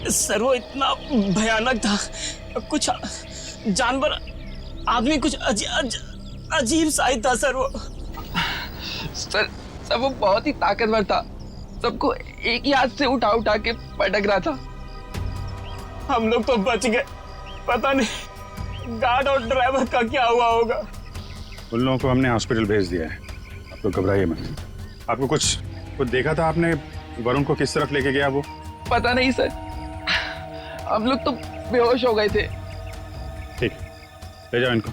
Sir वो इतना भयानक था, कुछ जानवर आदमी कुछ अजीब सा ही था सर वो। सर वो बहुत ही ताकतवर था, सबको एक ही हाथ से उठा उठा के पटक रहा था। हम लोग तो बच गए, पता नहीं गार्ड और ड्राइवर का क्या हुआ होगा। उन लोगों को हमने हॉस्पिटल भेज दिया है, आप तो घबराइए मत। आपको कुछ देखा था आपने, वरुण को किस तरफ लेके गया वो? पता नहीं सर, हम लोग तो बेहोश हो गए थे। ठीक, ले जाओ इनको।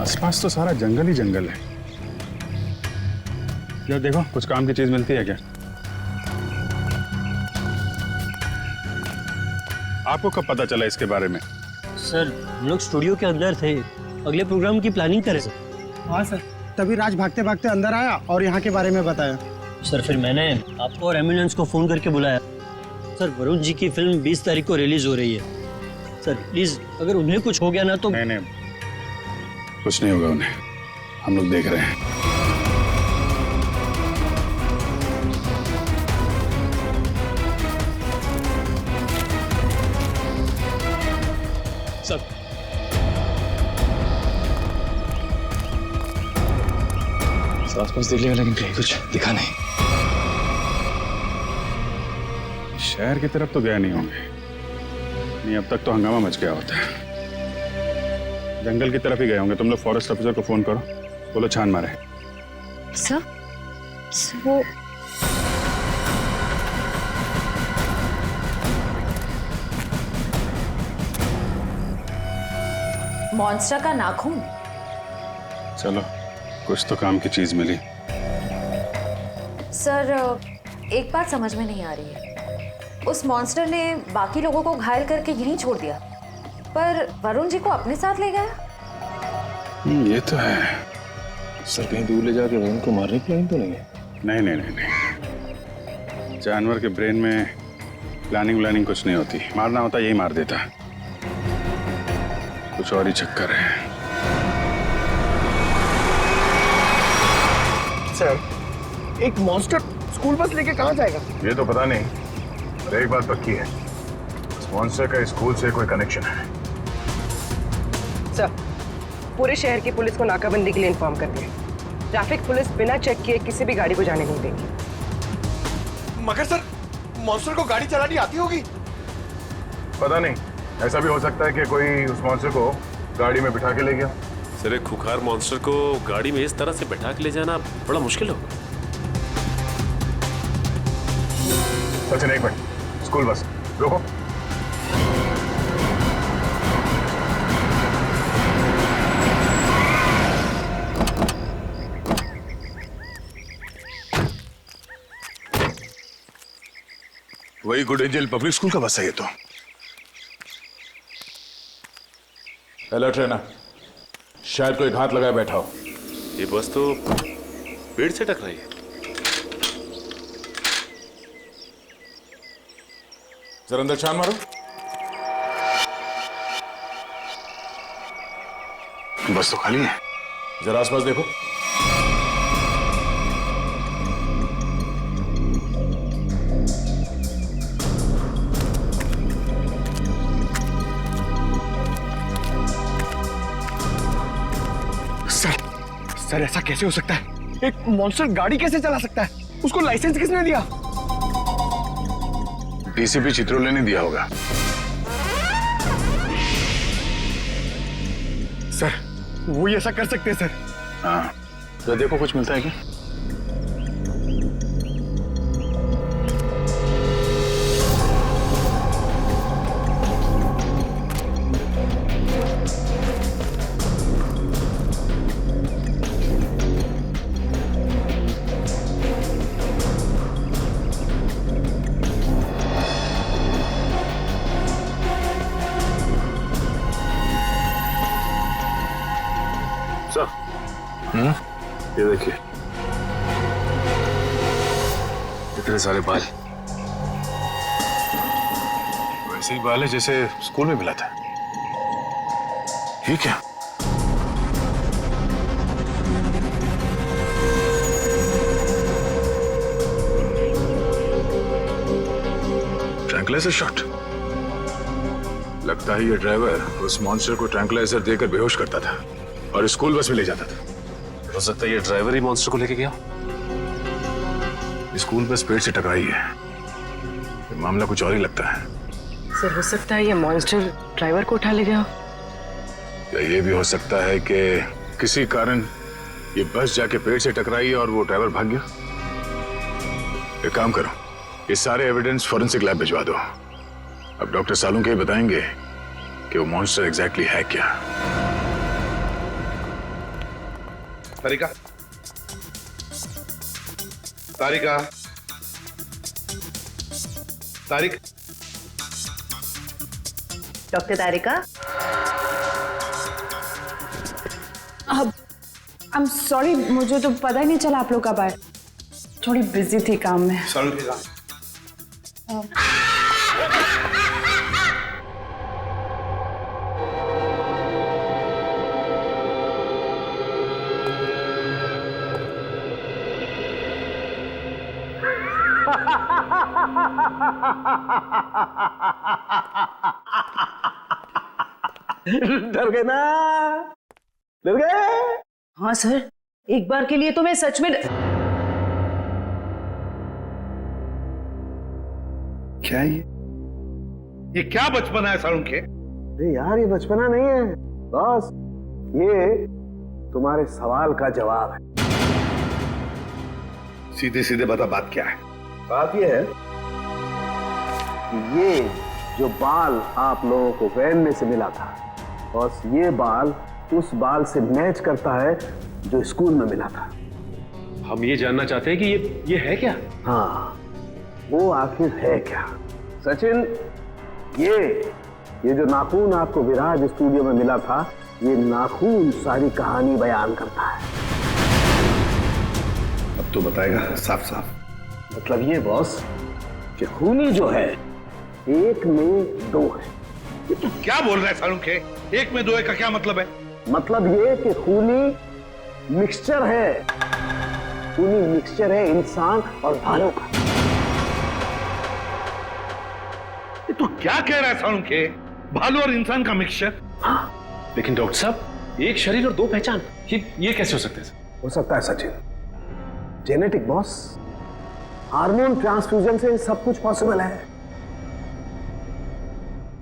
आसपास तो सारा जंगल ही जंगल है। यार देखो, कुछ काम की चीज मिलती है क्या? आपको कब पता चला इसके बारे में? सर हम लोग स्टूडियो के अंदर थे, अगले प्रोग्राम की प्लानिंग करें सर। हाँ सर, तभी राज भागते भागते अंदर आया और यहाँ के बारे में बताया। सर फिर मैंने आपको और एम्बुलेंस को फोन करके बुलाया। सर वरुण जी की फिल्म 20 तारीख को रिलीज हो रही है। सर प्लीज अगर उन्हें कुछ हो गया ना तो। नहीं, कुछ नहीं होगा उन्हें, हम लोग देख रहे हैं। सर आसपास देख लिया लेकिन कहीं कुछ दिखा नहीं। शहर की तरफ तो गए नहीं होंगे, नहीं अब तक तो हंगामा मच गया होता है। जंगल की तरफ ही गए होंगे। तुम लोग फॉरेस्ट ऑफिसर को फोन करो, बोलो छान मारे। सर वो मॉन्स्टर का नाखून। चलो, कुछ तो काम की चीज मिली। सर एक बात समझ में नहीं आ रही है, उस मॉन्स्टर ने बाकी लोगों को घायल करके यहीं छोड़ दिया, पर वरुण जी को अपने साथ ले गया। ये तो है। सर कहीं दूर ले जाके वरुण को मारने की प्लानिंग तो नहीं है? नहीं। जानवर के ब्रेन में प्लानिंग कुछ नहीं होती। मारना होता यही मार देता, कुछ और ही चक्कर है। सर एक मॉन्स्टर स्कूल बस लेके कहाँ जाएगा? ये तो पता नहीं, पर एक बात पक्की है, इस मॉन्स्टर का स्कूल से कोई कनेक्शन है। सर पूरे शहर की पुलिस को नाकाबंदी के लिए इन्फॉर्म कर दिया। ट्रैफिक पुलिस बिना चेक किए किसी भी गाड़ी को जाने नहीं देगी। मगर सर मॉन्स्टर को गाड़ी चलानी आती होगी? पता नहीं, ऐसा भी हो सकता है कि कोई उस मॉन्स्टर को गाड़ी में बिठा के ले गया। सर एक खुखार मॉन्स्टर को गाड़ी में इस तरह से बैठा के ले जाना बड़ा मुश्किल होगा। सचिन एक मिनट, स्कूल बस रोको। वही गुड एंजल पब्लिक स्कूल का बस है ये तो। हेलो ट्रेनर, शायद कोई घात लगाए बैठा हो। ये बस तो पेड़ से टकराई है। जरा अंदर छान मारो। बस तो खाली है। जरा आसपास देखो। सर ऐसा कैसे हो सकता है? एक मॉन्स्टर गाड़ी कैसे चला सकता है? उसको लाइसेंस किसने दिया? डीसीपी चित्रोले ने दिया होगा। सर वो ही ऐसा कर सकते हैं सर। हाँ, तो देखो कुछ मिलता है क्या? ये देखिए, इतने सारे बाल, वैसे ही बाल है जैसे स्कूल में मिला था। ये क्या? Tranquilliser shot. लगता है ये ड्राइवर उस मॉन्स्टर को ट्रैंकुलाइजर देकर बेहोश करता था और स्कूल बस में ले जाता था। हो सकता है ये ड्राइवर ही मॉन्स्टर को लेके गया। स्कूल बस पेड़ से टकराई है। ये मामला कुछ और ही लगता है। सर हो सकता है ये मॉन्स्टर ड्राइवर को उठा ले गया। या ये भी हो सकता है कि किसी कारण ये बस जाके पेड़ से टकराई और वो ड्राइवर भाग गया। एक काम करो, ये सारे एविडेंस फॉरेंसिक लैब भिजवा दो। अब डॉक्टर सालुंके ही बताएंगे कि वो मॉन्स्टर एग्जैक्टली है क्या। तारिका, तारिका, तारिक, डॉक्टर तारिका। अब आई एम सॉरी, मुझे तो पता ही नहीं चला आप लोग कब आए। थोड़ी बिजी थी काम में। डर गए ना? डर गए? हाँ सर, एक बार के लिए तो मैं सच में क्या ये क्या बचपना है सालुंके? अरे यार ये बचपना नहीं है बॉस, ये तुम्हारे सवाल का जवाब है। सीधे सीधे बता बात क्या है? बात ये है कि ये जो बाल आप लोगों को वैन में से मिला था, बॉस ये बाल उस बाल से मैच करता है जो स्कूल में मिला था। हम ये जानना चाहते हैं कि ये है क्या? हाँ, वो आखिर है क्या? सचिन, ये जो नाखून आपको विराज स्टूडियो में मिला था, ये नाखून सारी कहानी बयान करता है। अब तो बताएगा साफ साफ। मतलब ये बॉस कि खूनी जो है एक में दो है। ये तू क्या बोल रहा है सालुंके? एक में दो है का क्या मतलब है? मतलब ये कि खूनी मिक्सचर है। खूनी मिक्सचर है इंसान और भालू का। ये तू क्या कह रहा है सालुंके? भालू और इंसान का मिक्सचर? हाँ। लेकिन डॉक्टर साहब, एक शरीर और दो पहचान, ये कैसे हो सकता है? हो सकता है Sachin, genetic boss. Hormone transfusion से सब कुछ पॉसिबल है।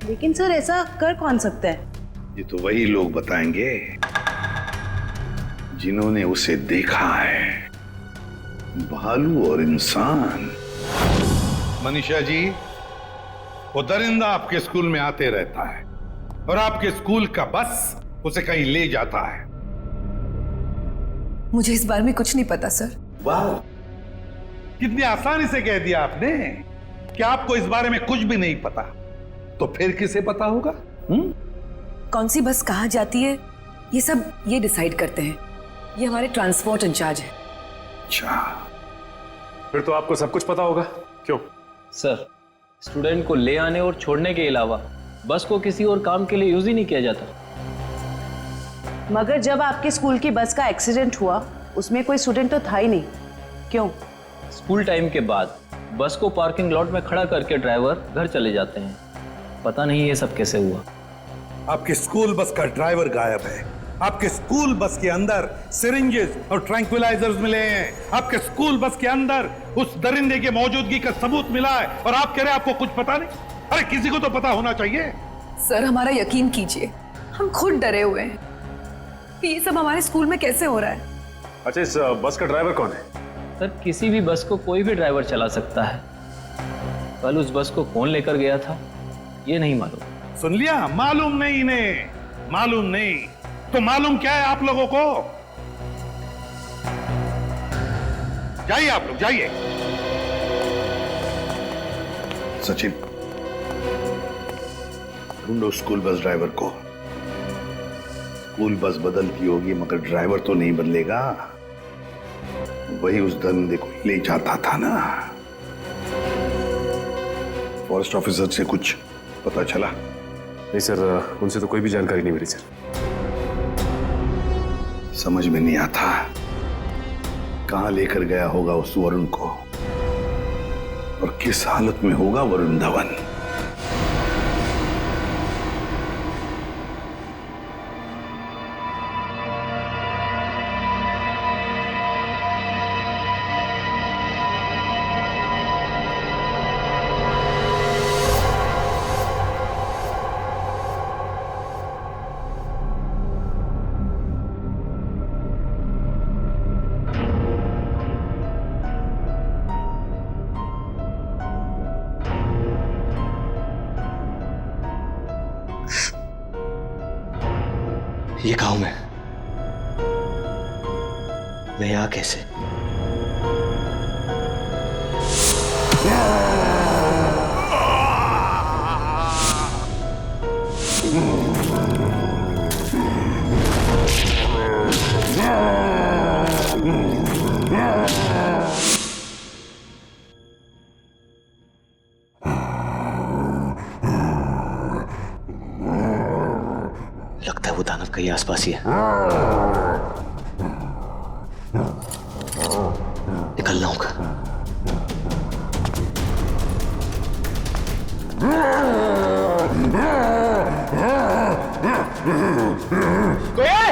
लेकिन सर ऐसा कर कौन सकता है? ये तो वही लोग बताएंगे जिन्होंने उसे देखा है, भालू और इंसान। मनीषा जी, वो दरिंदा आपके स्कूल में आते रहता है और आपके स्कूल का बस उसे कहीं ले जाता है। मुझे इस बारे में कुछ नहीं पता सर। वाह, कितनी आसानी से कह दिया आपने कि आपको इस बारे में कुछ भी नहीं पता। तो फिर किसे पता होगा? कौन सी बस कहाँ जाती है ये सब ये डिसाइड करते हैं। ये हमारे ट्रांसपोर्ट इंचार्ज है। अच्छा, फिर तो आपको सब कुछ पता होगा। क्यों? सर, स्टूडेंट को ले आने और छोड़ने के अलावा बस को किसी और काम के लिए यूज ही नहीं किया जाता। मगर जब आपके स्कूल की बस का एक्सीडेंट हुआ उसमें कोई स्टूडेंट तो था ही नहीं। क्यों? स्कूल टाइम के बाद बस को पार्किंग लॉट में खड़ा करके ड्राइवर घर चले जाते हैं। पता नहीं ये सब कैसे हुआ। आपके स्कूल बस का ड्राइवर गायब है। आपके स्कूल बस के अंदर सिरिंजेस और ट्रैंक्विलाइजर्स मिले हैं। आपके स्कूल बस के अंदर उस दरिंदे की मौजूदगी का सबूत मिला है और आप कह रहे हैं आपको कुछ पता नहीं? अरे किसी को तो पता होना चाहिए। सर हमारा यकीन कीजिए, हम खुद डरे हुए हैं कि ये सब हमारे स्कूल में कैसे हो रहा है। अच्छा, इस बस का ड्राइवर कौन है? सर, किसी भी बस को कोई भी ड्राइवर चला सकता है। कल उस बस को कौन लेकर गया था ये नहीं मालूम। सुन लिया? मालूम नहीं इन्हें, मालूम नहीं। तो मालूम क्या है आप लोगों को? जाइए आप लोग, जाइए। सचिन, ढूंढो स्कूल बस ड्राइवर को। स्कूल बस बदलती होगी मगर ड्राइवर तो नहीं बदलेगा। वही उस दरिंदे को ले जाता था ना। फॉरेस्ट ऑफिसर से कुछ पता चला? नहीं सर, उनसे तो कोई भी जानकारी नहीं मिली सर। समझ में नहीं आता कहां लेकर गया होगा उस वरुण को और किस हालत में होगा वरुण धवन। ये गांव में मैं यहाँ कैसे? लगता है वो दानव कहीं आसपास ही है। निकलना होगा। कोई है?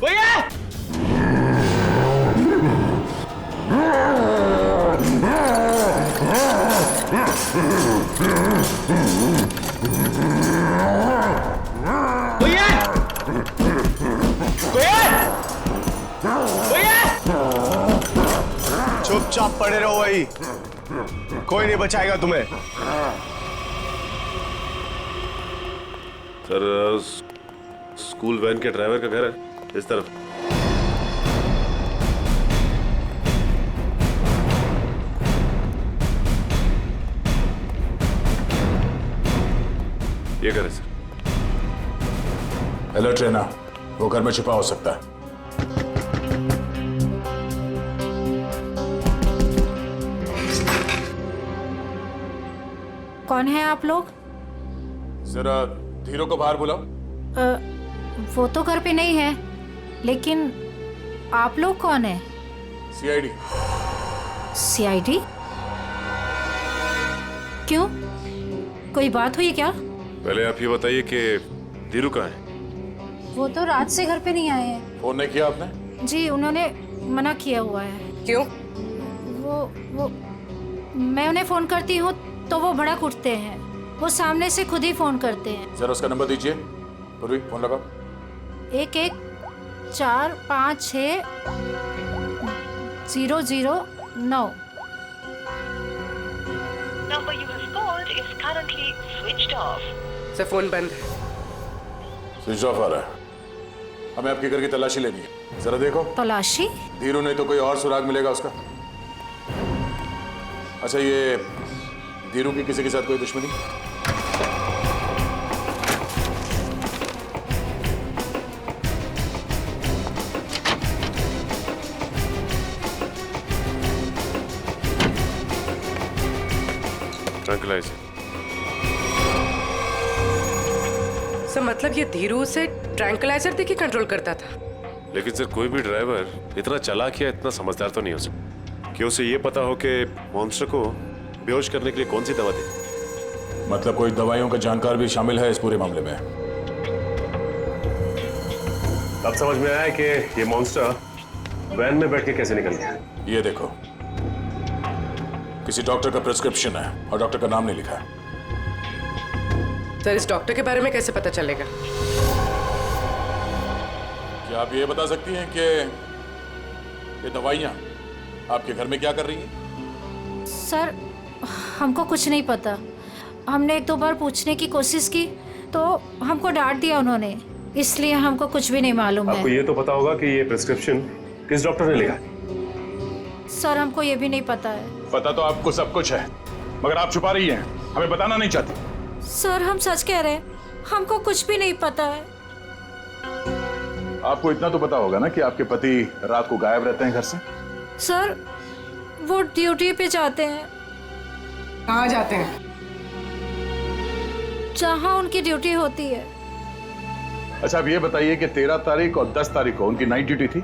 कोई है? कोई है? कोई है? कोई है? चुपचाप पड़े रहो वही, कोई नहीं बचाएगा तुम्हें। सर स्कूल वैन के ड्राइवर का घर है इस तरफ। ये घर है सर। अलर्ट रहना, वो घर में छिपा हो सकता है। कौन है आप लोग? जरा धीरू को बाहर बुलाओ। वो तो घर पे नहीं है, लेकिन आप लोग कौन है? सीआईडी। सीआईडी? क्यों, कोई बात हुई क्या? पहले आप ये बताइए कि धीरू कहाँ है? वो तो रात से घर पे नहीं आए हैं। फोन नहीं किया आपने? जी उन्होंने मना किया हुआ है। क्यों? वो मैं उन्हें फोन करती हूँ तो वो भड़क उठते हैं। वो सामने से खुद ही फोन करते हैं। जरा उसका नंबर दीजिए। पूर्वी फोन लगाओ। 11456009। Number you have called is currently switched off. Sir phone बंद है। स्विच ऑफ आ रहा है। हमें आपके घर की तलाशी लेनी है। जरा देखो। तलाशी? धीरू नहीं तो कोई और सुराग मिलेगा उसका। अच्छा, ये धीरू की किसी के साथ कोई दुश्मनी? ट्रैंक्विलाइजर। सर मतलब ये धीरू से ट्रैंक्विलाइजर देके कंट्रोल करता था? लेकिन सर कोई भी ड्राइवर इतना चालाक या इतना समझदार तो नहीं हो सकता कि उसे ये पता हो कि मॉन्स्टर को बेहोश करने के लिए कौन सी दवा दी। मतलब कोई दवाइयों का जानकार भी शामिल है इस पूरे मामले में। अब समझ में आया कि ये मॉन्स्टर वैन में बैठ के कैसे निकल गया। ये देखो, किसी डॉक्टर का प्रिस्क्रिप्शन है और डॉक्टर का नाम नहीं लिखा है। सर इस डॉक्टर के बारे में कैसे पता चलेगा? क्या आप ये बता सकती हैं कि ये दवाइयाँ आपके घर में क्या कर रही हैं? सर हमको कुछ नहीं पता। हमने एक दो बार पूछने की कोशिश की तो हमको डांट दिया उन्होंने, इसलिए हमको कुछ भी नहीं मालूम है। आपको ये तो पता होगा कि ये प्रिस्क्रिप्शन किस डॉक्टर ने लिखा? सर हमको ये भी नहीं पता है। पता तो आपको सब कुछ है, मगर आप छुपा रही हैं, हमें बताना नहीं चाहती। सर हम सच कह रहे हैं, हमको कुछ भी नहीं पता है। आपको इतना तो पता होगा ना कि आपके पति रात को गायब रहते हैं घर से? सर वो ड्यूटी पे जाते हैं। कहाँ जाते हैं? जहाँ उनकी ड्यूटी होती है। अच्छा, अब ये बताइए कि 13 तारीख और 10 तारीख को उनकी नाइट ड्यूटी थी?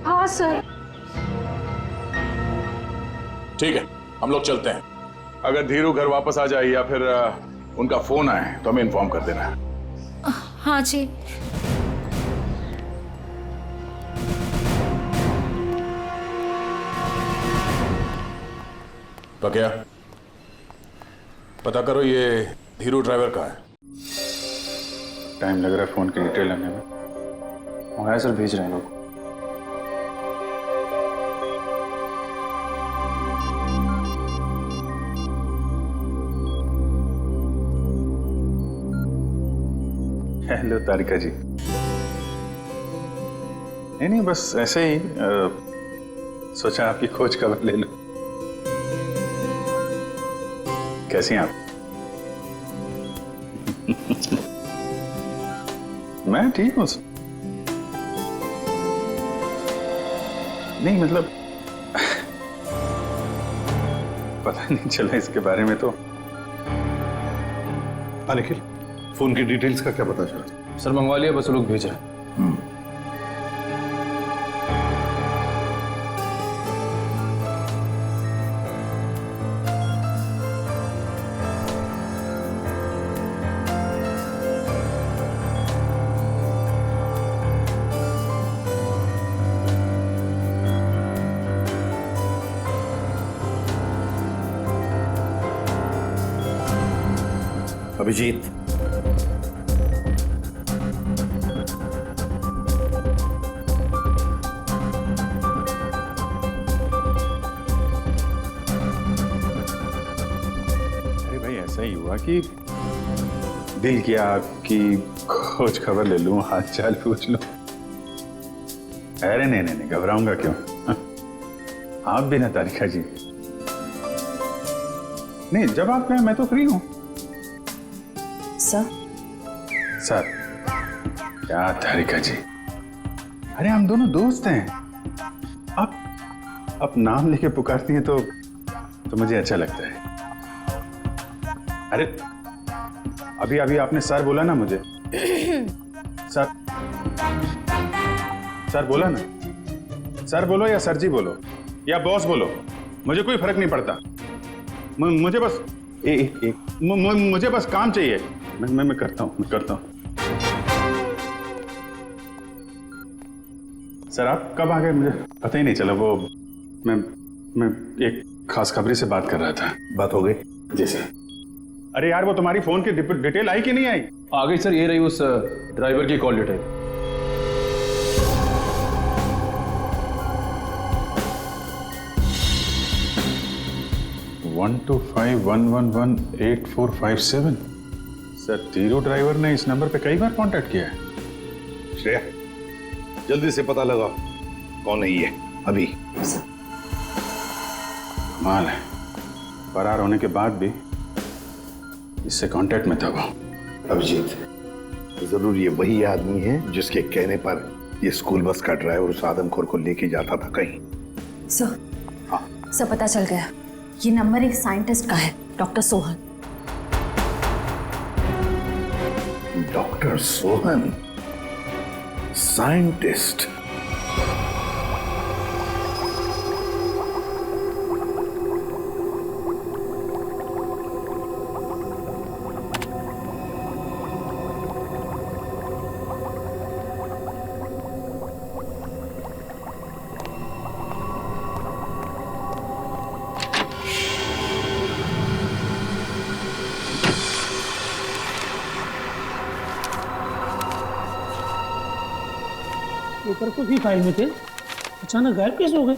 हाँ सर। ठीक है, हम लोग चलते हैं। अगर धीरू घर वापस आ जाए या फिर उनका फोन आए तो हमें इन्फॉर्म कर देना है। हाँ जी। पक्या, पता करो ये धीरू ड्राइवर का है। टाइम लग रहा है फोन की डिटेल लेने में। मंगाया सर, भेज रहे हैं लोग। हो तारिका जी? नहीं, बस ऐसे ही सोचा आपकी खोज खबर ले लूं। कैसी हैं आप? मैं ठीक हूं। नहीं मतलब पता नहीं चला इसके बारे में तो। निखिल, फोन की डिटेल्स का क्या पता चला? सर मंगवा लिया, बस लोग भेजा। अभिजीत, अरे भाई ऐसा ही हुआ कि दिल किया आपकी खोज खबर ले लूं, हाल चाल पूछ लूं। अरे नहीं, घबराऊंगा क्यों? आप भी ना तारिका जी। नहीं, जब आप कहें मैं तो फ्री हूं। सर क्या तारिका जी, अरे हम दोनों दोस्त हैं। आप नाम लेके पुकारती हैं तो मुझे अच्छा लगता है। अरे अभी आपने सर बोला ना मुझे। सर बोला ना। सर बोलो या सर जी बोलो या बॉस बोलो, मुझे कोई फर्क नहीं पड़ता। मुझे बस मुझे बस काम चाहिए। मैं करता हूँ। सर आप कब आ गए मुझे पता ही नहीं चला। वो मैं एक खास खबरी से बात कर रहा था। बात हो गई? जी सर। अरे यार वो तुम्हारी फोन की डिटेल आई कि नहीं आई? आ गई सर, ये रही उस ड्राइवर की call detail. One 125118457। Sir Dhiru driver ने इस नंबर पे कई बार कांटेक्ट किया है। श्रेया, जल्दी से पता लगाओ कौन है ये। अभी कमाल है, फरार होने के बाद भी इससे कांटेक्ट में था वो। अभिजीत, जरूर ये वही आदमी है जिसके कहने पर ये स्कूल बस का ड्राइवर उस आदमखोर को लेके जाता था कहीं। सर पता चल गया, ये नंबर एक साइंटिस्ट का है, doctor Sohan. Doctor Sohan, scientist. Paper कुछ ही फाइल में थे, अचानक गायब कैसे हो गए?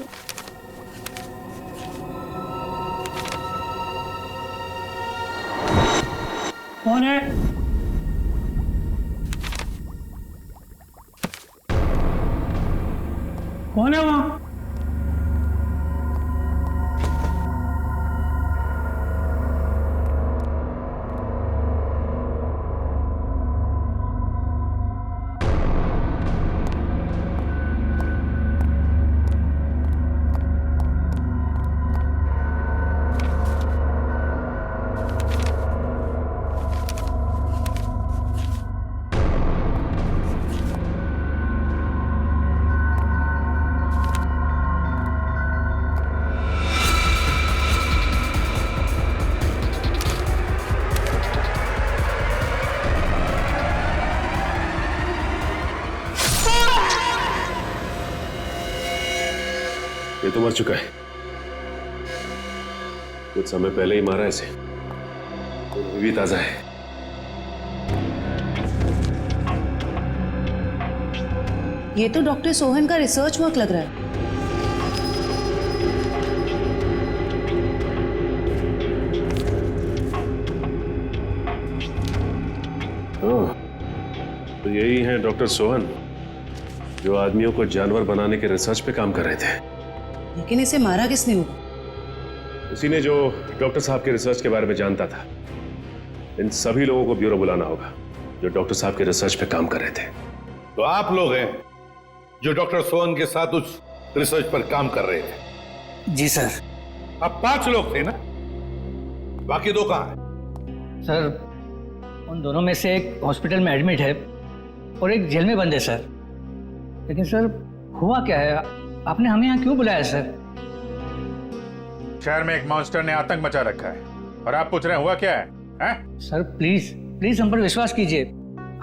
कौन है? कौन है वहां? ये तो मर चुका है, कुछ समय पहले ही मारा इसे, तो अभी भी ताजा है। ये तो डॉक्टर सोहन का रिसर्च वर्क लग रहा है। ओह, तो यही हैं डॉक्टर सोहन, जो आदमियों को जानवर बनाने के रिसर्च पे काम कर रहे थे। लेकिन इसे मारा किसने होगा? उसी ने जो डॉक्टर साहब के रिसर्च के बारे में जानता था। इन सभी लोगों को ब्यूरो बुलाना होगा जो डॉक्टर साहब के रिसर्च पे काम कर रहे थे। तो आप लोग हैं जो डॉक्टर सोहन के साथ उस रिसर्च पर काम कर रहे थे? जी सर। अब 5 लोग थे ना, बाकी 2 कहां हैं? सर उन दोनों में से एक हॉस्पिटल में एडमिट है और एक जेल में बंद है सर। लेकिन सर हुआ क्या है, आपने हमें यहाँ क्यों बुलाया सर? शहर में एक मॉन्स्टर ने आतंक मचा रखा है और आप पूछ रहे हैं हुआ क्या है, हैं? सर प्लीज प्लीज हम पर विश्वास कीजिए,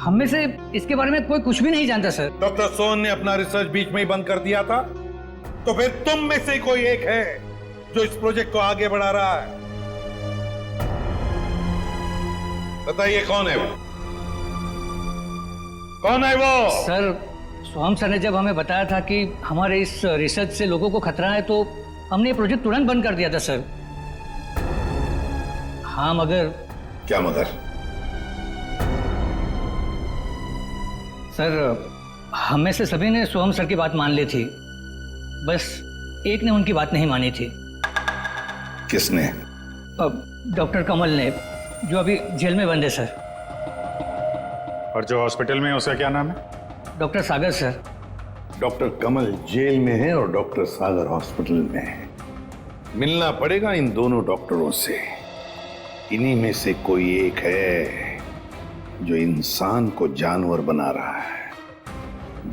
हम में से इसके बारे में कोई कुछ भी नहीं जानता सर। डॉक्टर सोहन ने अपना रिसर्च बीच में ही बंद कर दिया था, तो फिर तुम में से कोई एक है जो इस प्रोजेक्ट को आगे बढ़ा रहा है। बताइए कौन है वो? कौन है वो? सर सोहम सर ने जब हमें बताया था कि हमारे इस रिसर्च से लोगों को खतरा है तो हमने ये प्रोजेक्ट तुरंत बंद कर दिया था सर। हाँ मगर। क्या मगर? सर हम में से सभी ने सोहम सर की बात मान ली थी, बस एक ने उनकी बात नहीं मानी थी। किसने? डॉक्टर कमल ने, जो अभी जेल में बंद है सर। और जो हॉस्पिटल में है उसका क्या नाम है? डॉक्टर सागर सर। डॉक्टर कमल जेल में है और डॉक्टर सागर हॉस्पिटल में है। मिलना पड़ेगा इन दोनों डॉक्टरों से। इन्हीं में से कोई एक है जो इंसान को जानवर बना रहा है।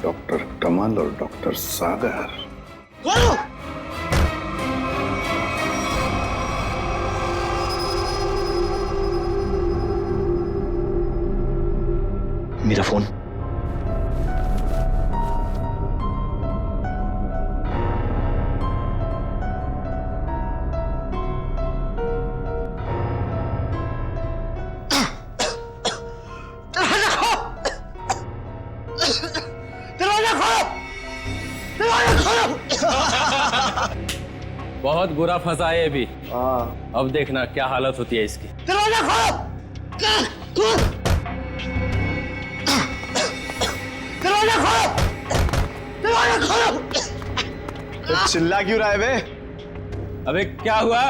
डॉक्टर कमल और डॉक्टर सागर। मेरा फोन। बहुत बुरा फंसा है अभी। अब देखना क्या हालत होती है इसकी। दरवाजा खोलो! दरवाजा खोलो! दरवाजा खोलो! तो चिल्ला क्यों रहा है बे? अबे क्या हुआ?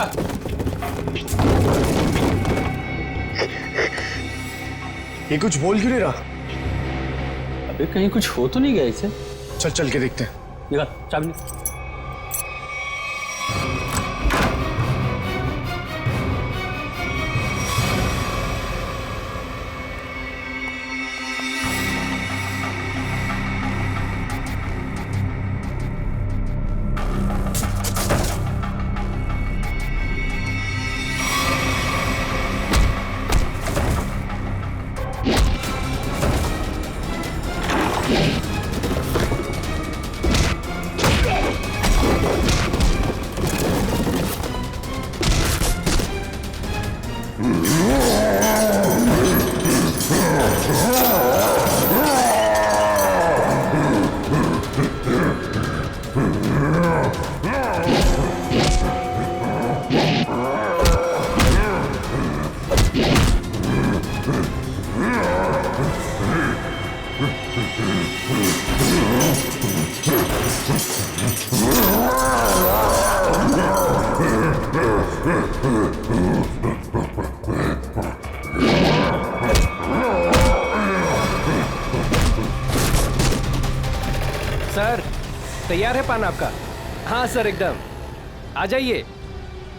ये कुछ बोल क्यों नहीं रहा? अबे कहीं कुछ हो तो नहीं गया इसे? चल चल के देखते हैं। निकाल चाबी। सर तैयार है पान आपका? हाँ सर एकदम। आ जाइए,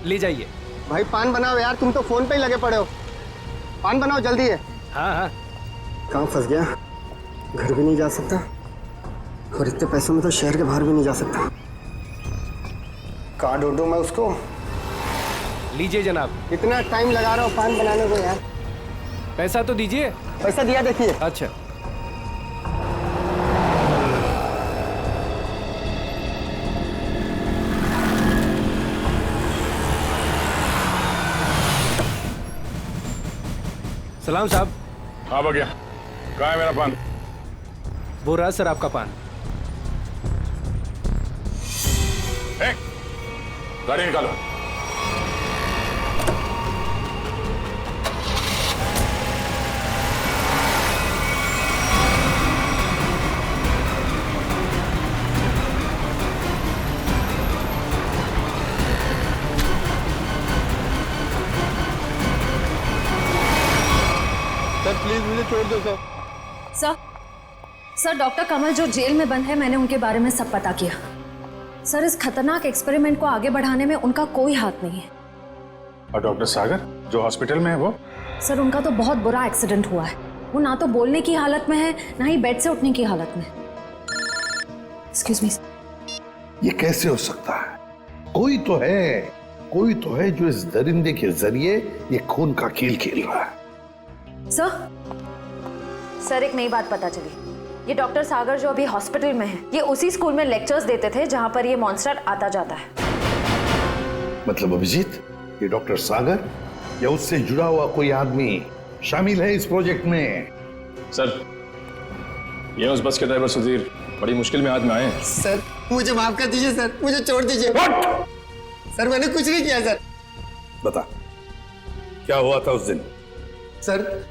ले जाइए। भाई पान बनाओ यार, तुम तो फोन पे ही लगे पड़े हो। पान बनाओ जल्दी है। हाँ हाँ। कहाँ फंस गया? घर भी नहीं जा सकता और इतने पैसों में तो शहर के बाहर भी नहीं जा सकता। कहाँ ढूंढूं मैं उसको? लीजिए जनाब। इतना टाइम लगा रहा हूँ पान बनाने को यार। पैसा तो दीजिए। पैसा दिया देखिए। अच्छा सलाम साहब। हाँ भैया, कहाँ है मेरा पान? वो रहा सर आपका पान। गाड़ी निकालो। छोड़ दो सर। सर डॉक्टर कमल जो जेल में बंद है, मैंने उनके बारे में सब पता किया। सर इस खतरनाक एक्सपेरिमेंट को आगे बढ़ाने में उनका कोई हाथ नहीं है। और डॉक्टर सागर जो हॉस्पिटल में है वो? सर उनका तो बहुत बुरा एक्सीडेंट हुआ है। वो ना तो बोलने की हालत में है, ना ही बेड से उठने की हालत में। Excuse me. ये कैसे हो सकता है? कोई तो है जो इस दरिंदे के जरिए ये खून का खेल खेल रहा है। सर एक नई बात पता चली। ये डॉक्टर सागर जो अभी हॉस्पिटल में है, ये उसी स्कूल में लेक्चर्स देते थे जहां पर ये मॉन्स्टर आता जाता है। मतलब अभिजीत, ये डॉक्टर सागर या उससे जुड़ा हुआ कोई आदमी शामिल है इस प्रोजेक्ट में? सर ये उस बस के ड्राइवर सुधीर बड़ी मुश्किल में हाथ में आए हैं। सर मुझे माफ कर दीजिए सर, मुझे छोड़ दीजिए। सर मैंने कुछ नहीं किया सर। बता क्या हुआ था उस दिन? सर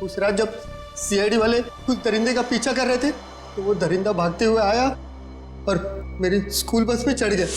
उस रात जब सीआईडी वाले कुछ दरिंदे का पीछा कर रहे थे तो वो दरिंदा भागते हुए आया और मेरी स्कूल बस में चढ़ गया।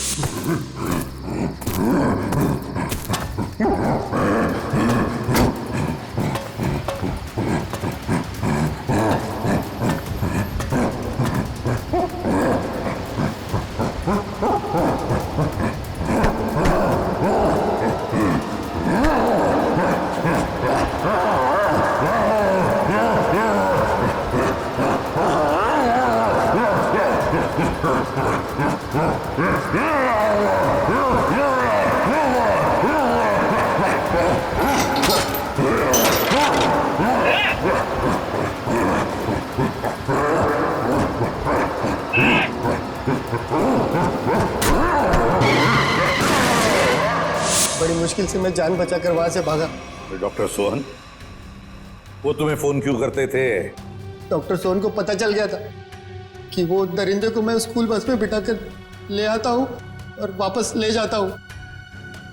बड़ी मुश्किल से मैं जान बचाकर वहां से भागा। डॉक्टर सोहन वो तुम्हें फोन क्यों करते थे? डॉक्टर सोहन को पता चल गया था कि वो दरिंदे को मैं स्कूल बस में बिठाकर ले आता हूँ और वापस ले जाता हूँ।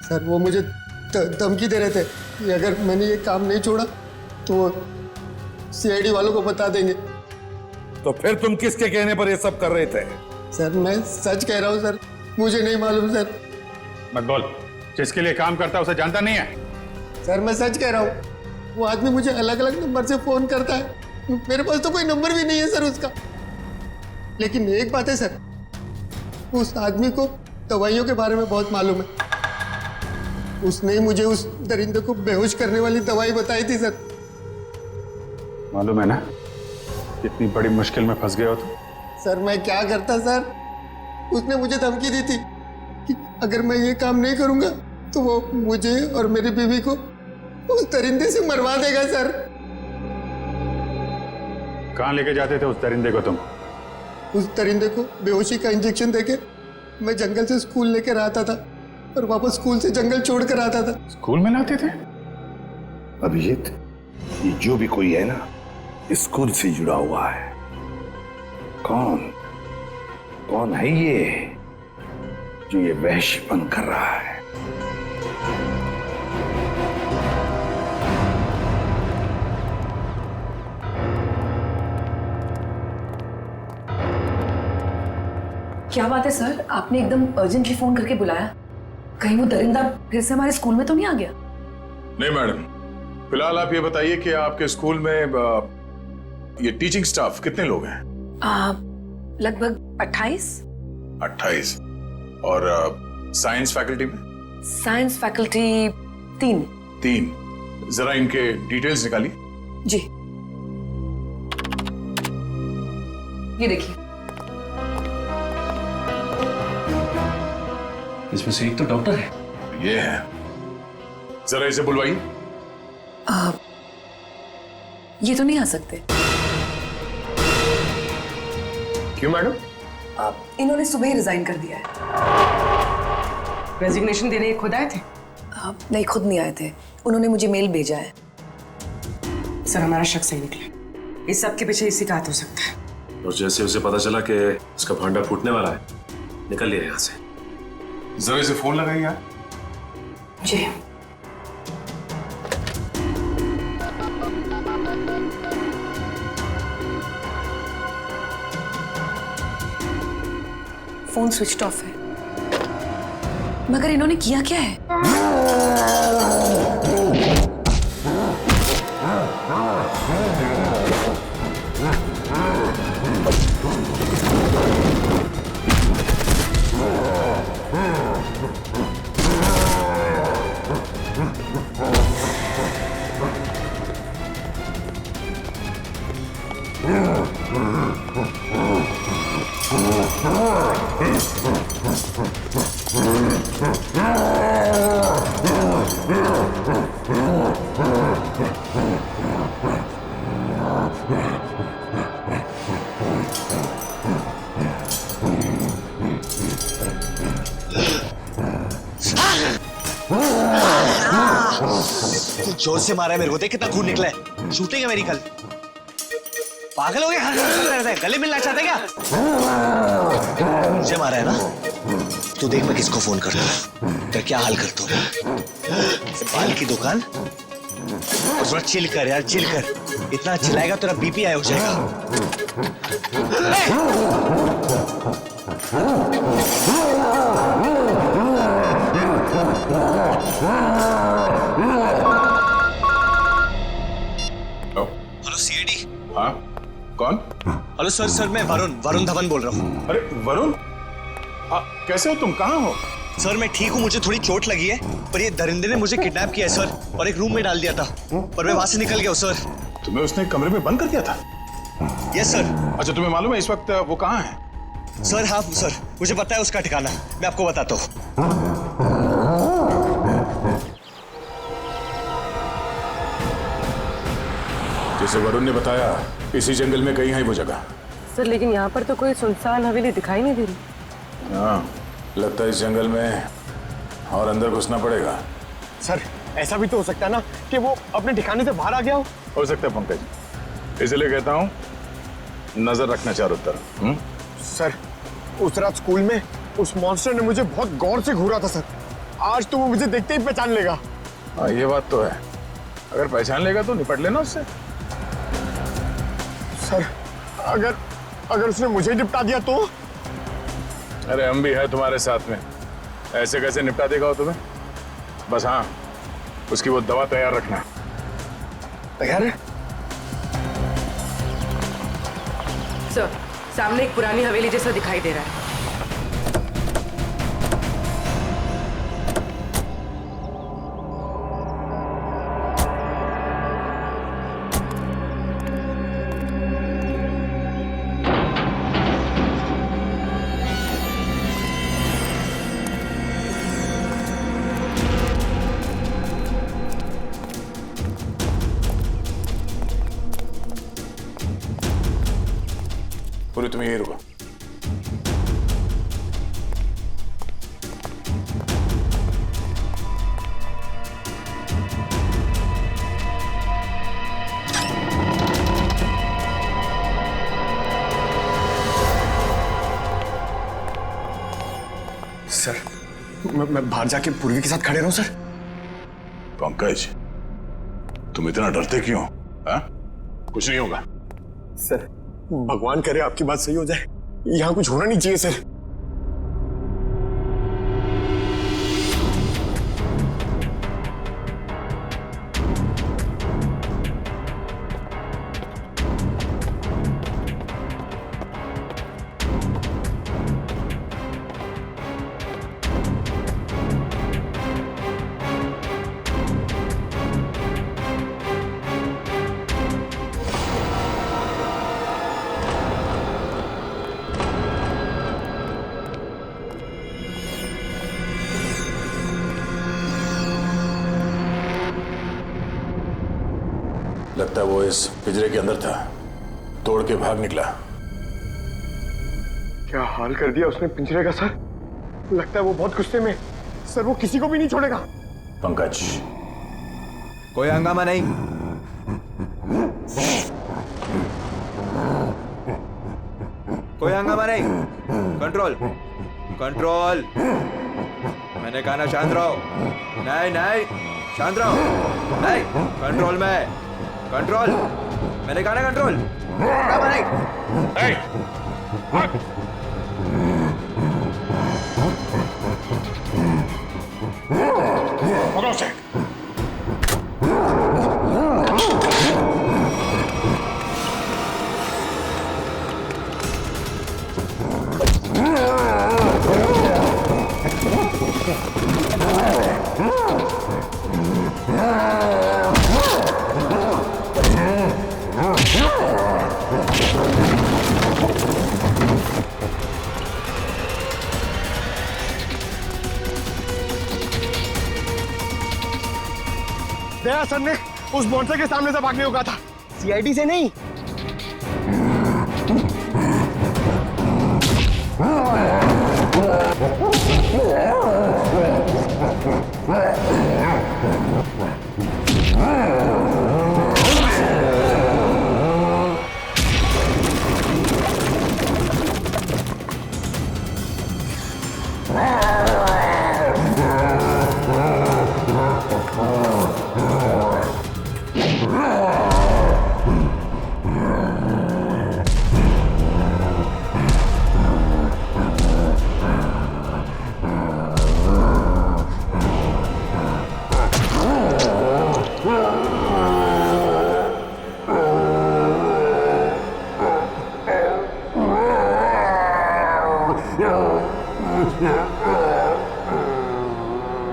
सर वो मुझे धमकी दे रहे थे कि अगर मैंने ये काम नहीं छोड़ा तो वो सीआईडी वालों को बता देंगे। तो फिर तुम किसके कहने पर ये सब कर रहे थे? सर मैं सच कह रहा हूँ सर, मुझे नहीं मालूम सर। मत बोल, जिसके लिए काम करता है उसे जानता नहीं है? सर मैं सच कह रहा हूँ, वो आदमी मुझे अलग अलग नंबर से फोन करता है, मेरे पास तो कोई नंबर भी नहीं है सर उसका। लेकिन एक बात है सर, उस आदमी को दवाइयों के बारे में बहुत मालूम है। उसने ही मुझे उस दरिंदे को बेहोश करने वाली दवाई बताई थी सर। मालूम है ना कितनी बड़ी मुश्किल में फंस गए हो तुम? सर मैं क्या करता सर, उसने मुझे धमकी दी थी कि अगर मैं ये काम नहीं करूंगा तो वो मुझे और मेरी बीवी को उस दरिंदे से मरवा देगा सर। कहाँ लेके जाते थे उस दरिंदे को तुम? उस दरिंदे को बेहोशी का इंजेक्शन देके मैं जंगल से स्कूल लेकर आता था और वापस स्कूल से जंगल छोड़ कर आता था। स्कूल में लाते थे? अभिजीत ये जो भी कोई है ना स्कूल से जुड़ा हुआ है। कौन है ये जो ये वहशीपन कर रहा है? क्या बात है सर, आपने एकदम अर्जेंटली फोन करके बुलाया? कहीं वो दरिंदा फिर से हमारे स्कूल में तो नहीं आ गया? नहीं मैडम, फिलहाल आप ये बताइए कि आपके स्कूल में ये टीचिंग स्टाफ कितने लोग हैं? लगभग 28। 28। और साइंस फैकल्टी में? Science faculty 3। 3। जरा इनके डिटेल्स निकालिए। जी ये देखिए, इसमें से एक तो डॉक्टर है। ये है, जरा इसे बुलवाइए। ये तो नहीं आ सकते। क्यों मैडम? इन्होंने सुबह ही रिजाइन कर दिया है। रेजिग्नेशन देने खुद आए थे? नहीं खुद नहीं आए थे, उन्होंने मुझे मेल भेजा है। सर हमारा शक सही निकला, इस सब के पीछे इसी का हाथ हो सकता है। और जैसे उसे पता चला कि उसका भांडा फूटने वाला है, निकल लिया यहाँ से। जरा इसे फोन लगाइए यार। जी फोन स्विच ऑफ है, मगर इन्होंने किया क्या है? तू जोर से मारा है मेरे को, देख कितना खून निकला है। शूटिंग है मेरी कल। पागल हो गया? हर गले मिलना चाहते क्या? मुझे मारा है ना? तू देख मैं किसको फोन करता हूँ, तेरा क्या हाल करता हूँ। बाल की दुकान और थोड़ा चिल कर यार, चिल कर। इतना चिल्लाएगा तेरा बीपी हाई हो जाएगा। Hello CID. हाँ कौन? हेलो सर, सर मैं वरुण धवन बोल रहा हूँ। अरे वरुण, कैसे हो तुम? कहाँ हो? सर मैं ठीक हूँ, मुझे थोड़ी चोट लगी है, पर ये दरिंदे ने मुझे किडनैप किया है सर, और एक रूम में डाल दिया था, पर मैं वहां से निकल गया हूँ सर। तुम्हें उसने कमरे में बंद कर दिया था? Yes sir. अच्छा तुम्हें मालूम है इस वक्त वो कहाँ है? सर हाँ सर, मुझे पता है उसका ठिकाना, मैं आपको बताता हूँ। जैसे वरुण ने बताया इसी जंगल में कहीं है वो जगह। सर लेकिन यहाँ पर तो कोई सुनसान हवेली दिखाई नहीं दे रही। हाँ लगता है इस जंगल में और अंदर घुसना पड़ेगा। सर ऐसा भी तो हो सकता है ना कि वो अपने ठिकाने से बाहर आ गया हो सकता है पंकज, इसलिए कहता हूँ नजर रखना चारों तरफ। सर उस रात स्कूल में उस मॉन्स्टर ने मुझे बहुत गौर से घूरा था सर, आज तो वो मुझे देखते ही पहचान लेगा। हाँ ये बात तो है, अगर पहचान लेगा तो निपट लेना उससे। सर अगर उसने मुझे निपटा दिया तो? अरे हम भी है तुम्हारे साथ में, ऐसे कैसे निपटा देगा वो तुम्हें? बस हाँ उसकी वो दवा तैयार रखना। तैयार है सर, सामने एक पुरानी हवेली जैसा दिखाई दे रहा है। पूरी तुम्हें यही रुको। सर मैं बाहर जाके पूर्वी के साथ खड़े रहूं सर? पंकज तुम इतना डरते क्यों? हाँ कुछ नहीं होगा। सर भगवान करे आपकी बात सही हो जाए, यहाँ कुछ होना नहीं चाहिए सर। लगता है वो इस पिंजरे के अंदर था, तोड़ के भाग निकला। क्या हाल कर दिया उसने पिंजरे का सर, लगता है वो बहुत गुस्से में। सर वो किसी को भी नहीं छोड़ेगा। पंकज कोई हंगामा नहीं। कोई हंगामा नहीं। Control control. मैंने कहा ना शांत रहो। नहीं नहीं शांत रहो। नहीं कंट्रोल में। कंट्रोल मैंने कहा ना कंट्रोल। हंगामा नहीं। पकड़ो उसे। दया सर ने उस मॉन्स्टर के सामने से भागने को कहा था, सीआईडी से नहीं।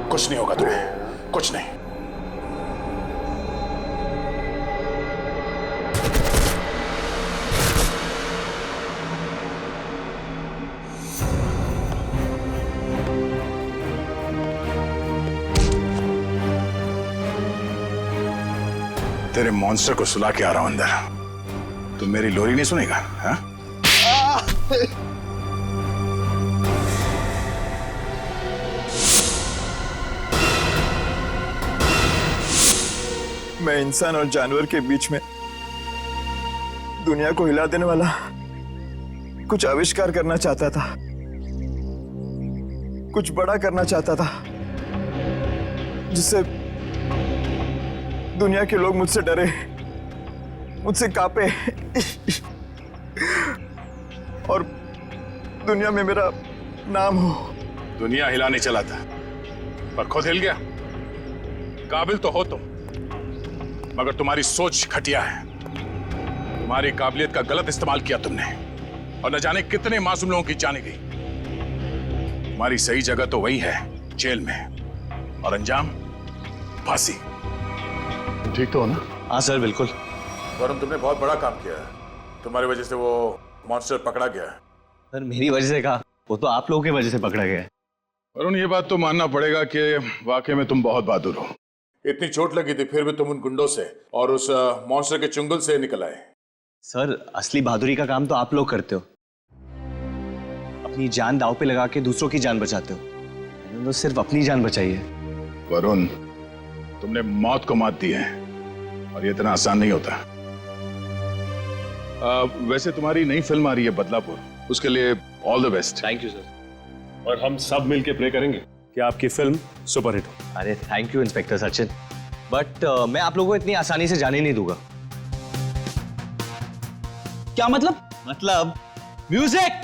कुछ नहीं होगा तुम्हें, कुछ नहीं। तेरे मॉन्स्टर को सुला के आ रहा हूं अंदर। तू मेरी लोरी नहीं सुनेगा? हाँ? मैं इंसान और जानवर के बीच में दुनिया को हिला देने वाला कुछ आविष्कार करना चाहता था, कुछ बड़ा करना चाहता था, जिससे दुनिया के लोग मुझसे डरे, मुझसे कांपे और दुनिया में मेरा नाम हो। दुनिया हिलाने चला था पर खुद हिल गया। काबिल तो हो तुम, मगर तुम्हारी सोच घटिया है। तुम्हारी काबिलियत का गलत इस्तेमाल किया तुमने और न जाने कितने मासूम लोगों की जाने गई। तुम्हारी सही जगह तो वही है, जेल में, और अंजाम फांसी। ठीक तो हो ना? हाँ सर, बिल्कुल। वरुण, तुमने बहुत बड़ा काम किया है। तुम्हारी वजह से वो मॉन्स्टर पकड़ा गया है। सर मेरी वजह से कहा, वो तो आप लोगों की वजह से पकड़ा गया है। वरुण, ये बात तो मानना पड़ेगा कि वाकई में तुम बहुत बहादुर हो। इतनी चोट लगी थी फिर भी तुम उन गुंडों से और उस मॉन्स्टर के चुंगल से निकल आए। सर असली बहादुरी का काम तो आप लोग करते हो, अपनी जान दांव पे लगा के दूसरों की जान बचाते हो। मैंने तो सिर्फ अपनी जान बचाई है। वरुण, तुमने मौत को मात दी है और ये इतना आसान नहीं होता। वैसे तुम्हारी नई फिल्म आ रही है बदलापुर, उसके लिए all the best. Thank you sir. और हम सब मिलके प्रे करेंगे कि आपकी फिल्म सुपरहिट हो। अरे thank you inspector Sachin, but मैं आप लोगों को इतनी आसानी से जाने नहीं दूंगा। क्या मतलब? मतलब म्यूजिक।